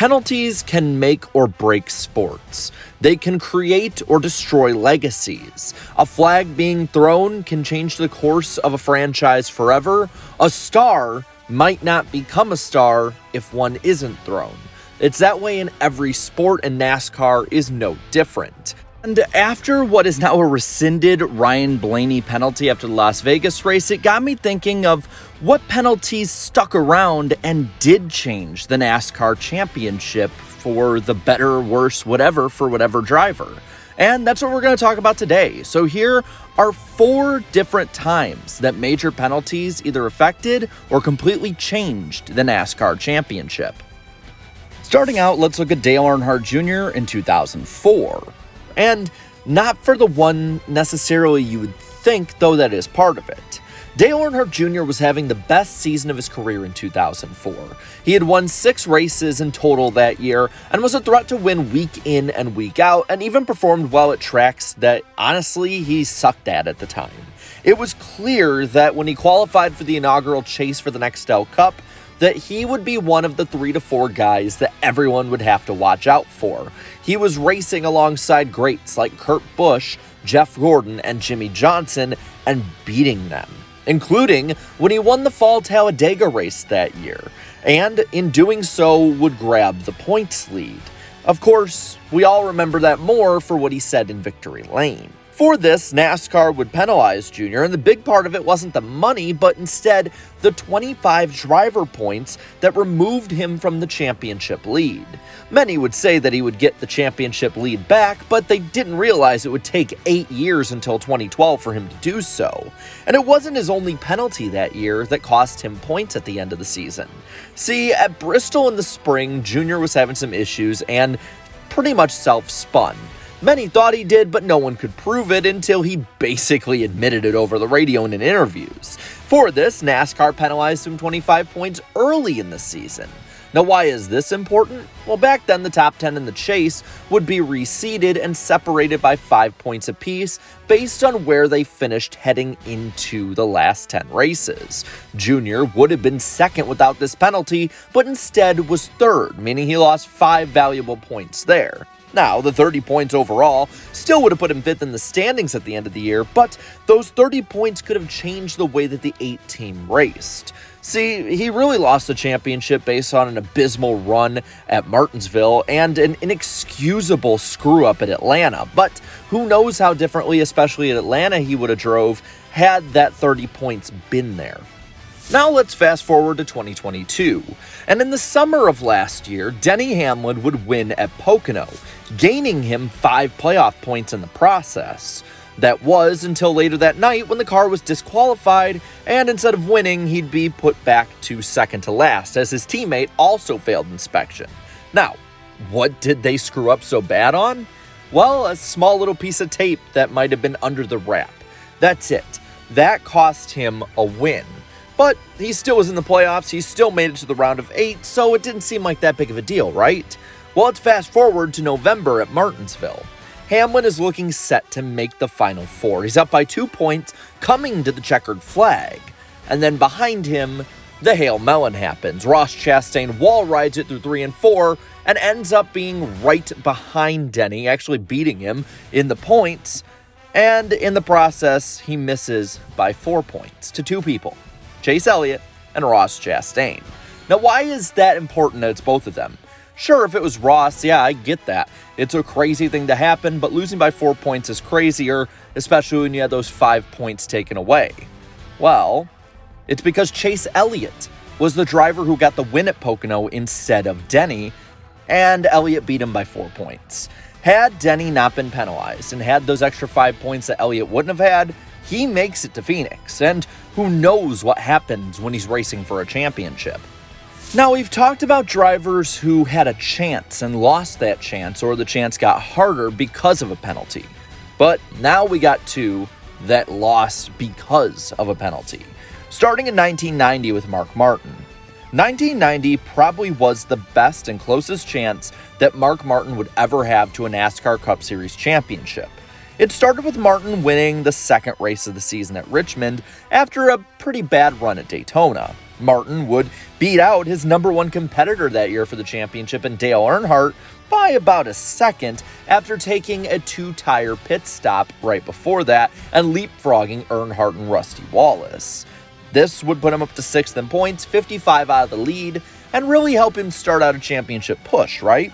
Penalties can make or break sports. They can create or destroy legacies. A flag being thrown can change the course of a franchise forever. A star might not become a star if one isn't thrown. It's that way in every sport, and NASCAR is no different. And after what is now a rescinded Ryan Blaney penalty after the Las Vegas race, it got me thinking of what penalties stuck around and did change the NASCAR championship for the better, worse, whatever, for whatever driver. And that's what we're going to talk about today. So here are 4 different times that major penalties either affected or completely changed the NASCAR championship. Starting out, let's look at Dale Earnhardt Jr. in 2004. And not for the one necessarily you would think, though that is part of it. Dale Earnhardt Jr. was having the best season of his career in 2004. He had won 6 races in total that year and was a threat to win week in and week out, and even performed well at tracks that honestly he sucked at the time. It was clear that when he qualified for the inaugural chase for the Nextel Cup, that he would be one of the 3 to 4 guys that everyone would have to watch out for. He was racing alongside greats like Kurt Busch, Jeff Gordon, and Jimmy Johnson, and beating them, including when he won the Fall Talladega race that year, and in doing so would grab the points lead. Of course, we all remember that more for what he said in Victory Lane. For this, NASCAR would penalize Jr., and the big part of it wasn't the money, but instead the 25 driver points that removed him from the championship lead. Many would say that he would get the championship lead back, but they didn't realize it would take 8 years until 2012 for him to do so. And it wasn't his only penalty that year that cost him points at the end of the season. See, at Bristol in the spring, Jr. was having some issues and pretty much self-spun. Many thought he did, but no one could prove it until he basically admitted it over the radio and in interviews. For this, NASCAR penalized him 25 points early in the season. Now, why is this important? Well, back then, the top 10 in the chase would be reseeded and separated by 5 points apiece based on where they finished heading into the last 10 races. Jr. would have been second without this penalty, but instead was third, meaning he lost 5 valuable points there. Now, the 30 points overall still would have put him 5th in the standings at the end of the year, but those 30 points could have changed the way that the 8-team raced. See, he really lost the championship based on an abysmal run at Martinsville and an inexcusable screw-up at Atlanta, but who knows how differently, especially at Atlanta, he would have drove had that 30 points been there. Now let's fast forward to 2022, and in the summer of last year, Denny Hamlin would win at Pocono, gaining him 5 playoff points in the process. That was until later that night when the car was disqualified, and instead of winning, he'd be put back to second to last, as his teammate also failed inspection. Now, what did they screw up so bad on? Well, a small little piece of tape that might have been under the wrap. That's it. That cost him a win. But he still was in the playoffs, he still made it to the round of 8, so it didn't seem like that big of a deal, right? Well, let's fast forward to November at Martinsville. Hamlin is looking set to make the Final 4. He's up by 2 points, coming to the checkered flag. And then behind him, the Hail Melon happens. Ross Chastain wall rides it through 3 and 4, and ends up being right behind Denny, actually beating him in the points. And in the process, he misses by 4 points to 2 people. Chase Elliott and Ross Chastain. Now, why is that important that it's both of them? Sure, if it was Ross, yeah, I get that. It's a crazy thing to happen, but losing by 4 points is crazier, especially when you had those 5 points taken away. Well, it's because Chase Elliott was the driver who got the win at Pocono instead of Denny, and Elliott beat him by 4 points. Had Denny not been penalized and had those extra 5 points that Elliott wouldn't have had, he makes it to Phoenix, and who knows what happens when he's racing for a championship. Now, we've talked about drivers who had a chance and lost that chance, or the chance got harder because of a penalty. But now we got 2 that lost because of a penalty. Starting in 1990 with Mark Martin. 1990 probably was the best and closest chance that Mark Martin would ever have to a NASCAR Cup Series championship. It started with Martin winning the second race of the season at Richmond after a pretty bad run at Daytona. Martin would beat out his #1 competitor that year for the championship in Dale Earnhardt by about a second after taking a 2-tire pit stop right before that and leapfrogging Earnhardt and Rusty Wallace. This would put him up to 6th in points, 55 out of the lead, and really help him start out a championship push, right?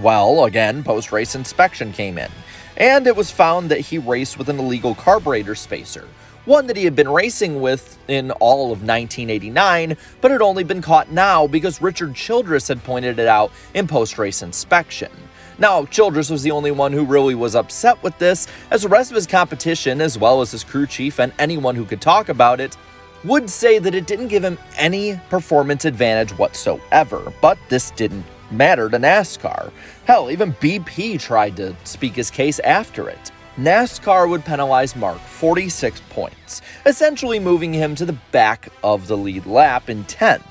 Well, again, post-race inspection came in, and it was found that he raced with an illegal carburetor spacer, one that he had been racing with in all of 1989, but had only been caught now because Richard Childress had pointed it out in post-race inspection. Now, Childress was the only one who really was upset with this, as the rest of his competition, as well as his crew chief and anyone who could talk about it, would say that it didn't give him any performance advantage whatsoever, but this didn't matter to NASCAR. Hell, even BP tried to speak his case after it. NASCAR would penalize Mark 46 points, essentially moving him to the back of the lead lap in 10th.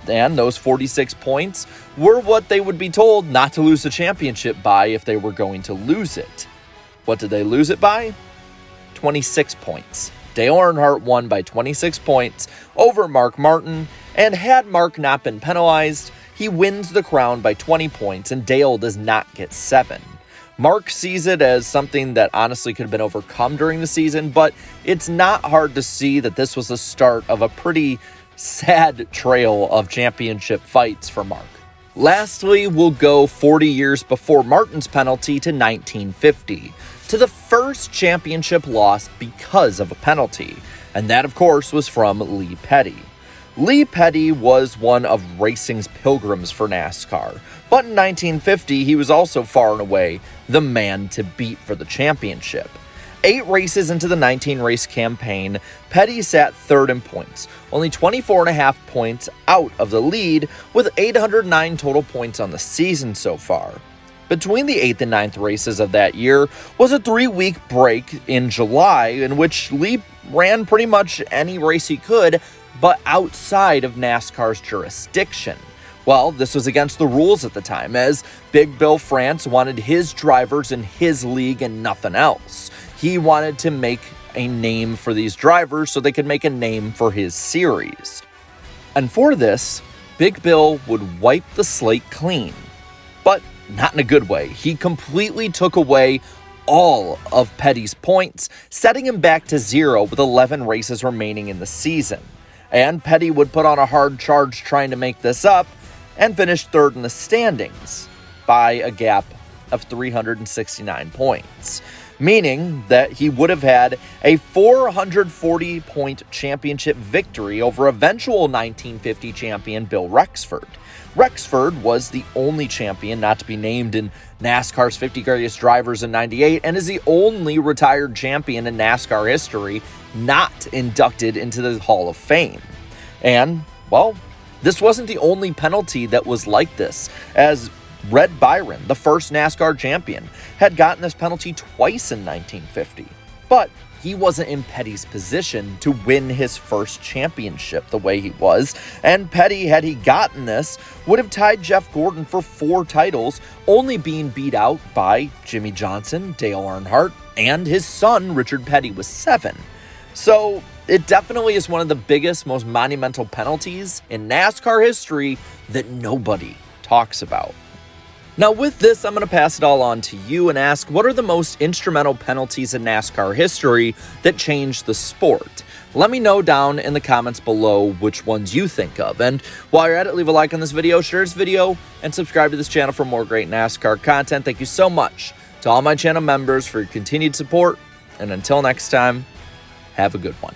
And those 46 points were what they would be told not to lose the championship by if they were going to lose it. What did they lose it by? 26 points. Dale Earnhardt won by 26 points over Mark Martin, and had Mark not been penalized, he wins the crown by 20 points and Dale does not get 7. Mark sees it as something that honestly could have been overcome during the season, but it's not hard to see that this was the start of a pretty sad trail of championship fights for Mark. Lastly, we'll go 40 years before Martin's penalty to 1950, to the first championship loss because of a penalty, and that of course was from Lee Petty. Lee Petty was one of racing's pilgrims for NASCAR, but in 1950 he was also far and away the man to beat for the championship. 8 races into the 19-race campaign, Petty sat 3rd in points, only 24.5 points out of the lead, with 809 total points on the season so far. Between the 8th and 9th races of that year was a 3-week break in July in which Lee ran pretty much any race he could, but outside of NASCAR's jurisdiction. Well, this was against the rules at the time, as Big Bill France wanted his drivers in his league and nothing else. He wanted to make a name for these drivers so they could make a name for his series. And for this, Big Bill would wipe the slate clean. But not in a good way. He completely took away all of Petty's points, setting him back to 0 with 11 races remaining in the season. And Petty would put on a hard charge trying to make this up, and finish 3rd in the standings by a gap of 369 points, meaning that he would have had a 440-point championship victory over eventual 1950 champion Bill Rexford. Rexford was the only champion not to be named in NASCAR's 50 Greatest Drivers in '98 and is the only retired champion in NASCAR history not inducted into the Hall of Fame. And, well, this wasn't the only penalty that was like this, as Red Byron, the first NASCAR champion, had gotten this penalty twice in 1950. But he wasn't in Petty's position to win his first championship the way he was, and Petty, had he gotten this, would have tied Jeff Gordon for 4 titles, only being beat out by Jimmy Johnson, Dale Earnhardt, and his son Richard Petty with 7. So it definitely is one of the biggest, most monumental penalties in NASCAR history that nobody talks about. Now with this, I'm going to pass it all on to you and ask, what are the most instrumental penalties in NASCAR history that changed the sport? Let me know down in the comments below which ones you think of. And while you're at it, leave a like on this video, share this video, and subscribe to this channel for more great NASCAR content. Thank you so much to all my channel members for your continued support. And until next time, have a good one.